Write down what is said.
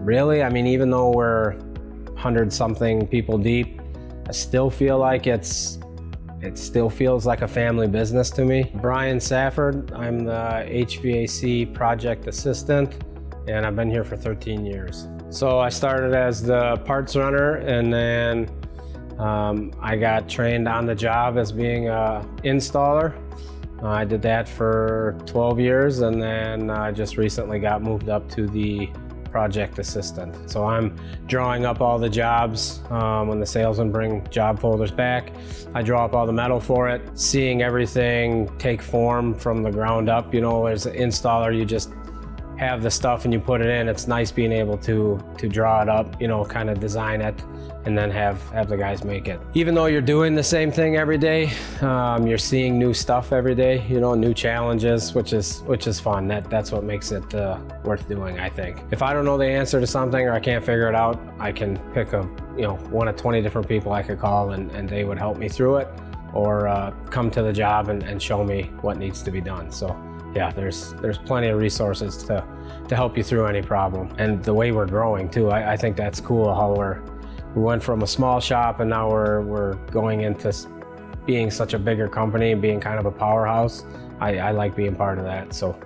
really. I mean, even though we're 100-something people deep, I still feel like it still feels like a family business to me. Brian Safford, I'm the HVAC project assistant, and I've been here for 13 years. So I started as the parts runner, and then I got trained on the job as being an installer. I did that for 12 years, and then I just recently got moved up to the project assistant. So I'm drawing up all the jobs. When the salesmen bring job folders back, I draw up all the metal for it, seeing everything take form from the ground up. You know, as an installer, you just have the stuff and you put it in. It's nice being able to draw it up, you know, kind of design it, and then have the guys make it. Even though you're doing the same thing every day, you're seeing new stuff every day, you know, new challenges, which is fun. That's what makes it worth doing, I think. If I don't know the answer to something or I can't figure it out, I can pick one of 20 different people I could call, and they would help me through it, or come to the job and show me what needs to be done. So yeah, there's plenty of resources to help you through any problem. And the way we're growing too, I think that's cool how we went from a small shop and now we're going into being such a bigger company, being kind of a powerhouse. I like being part of that. So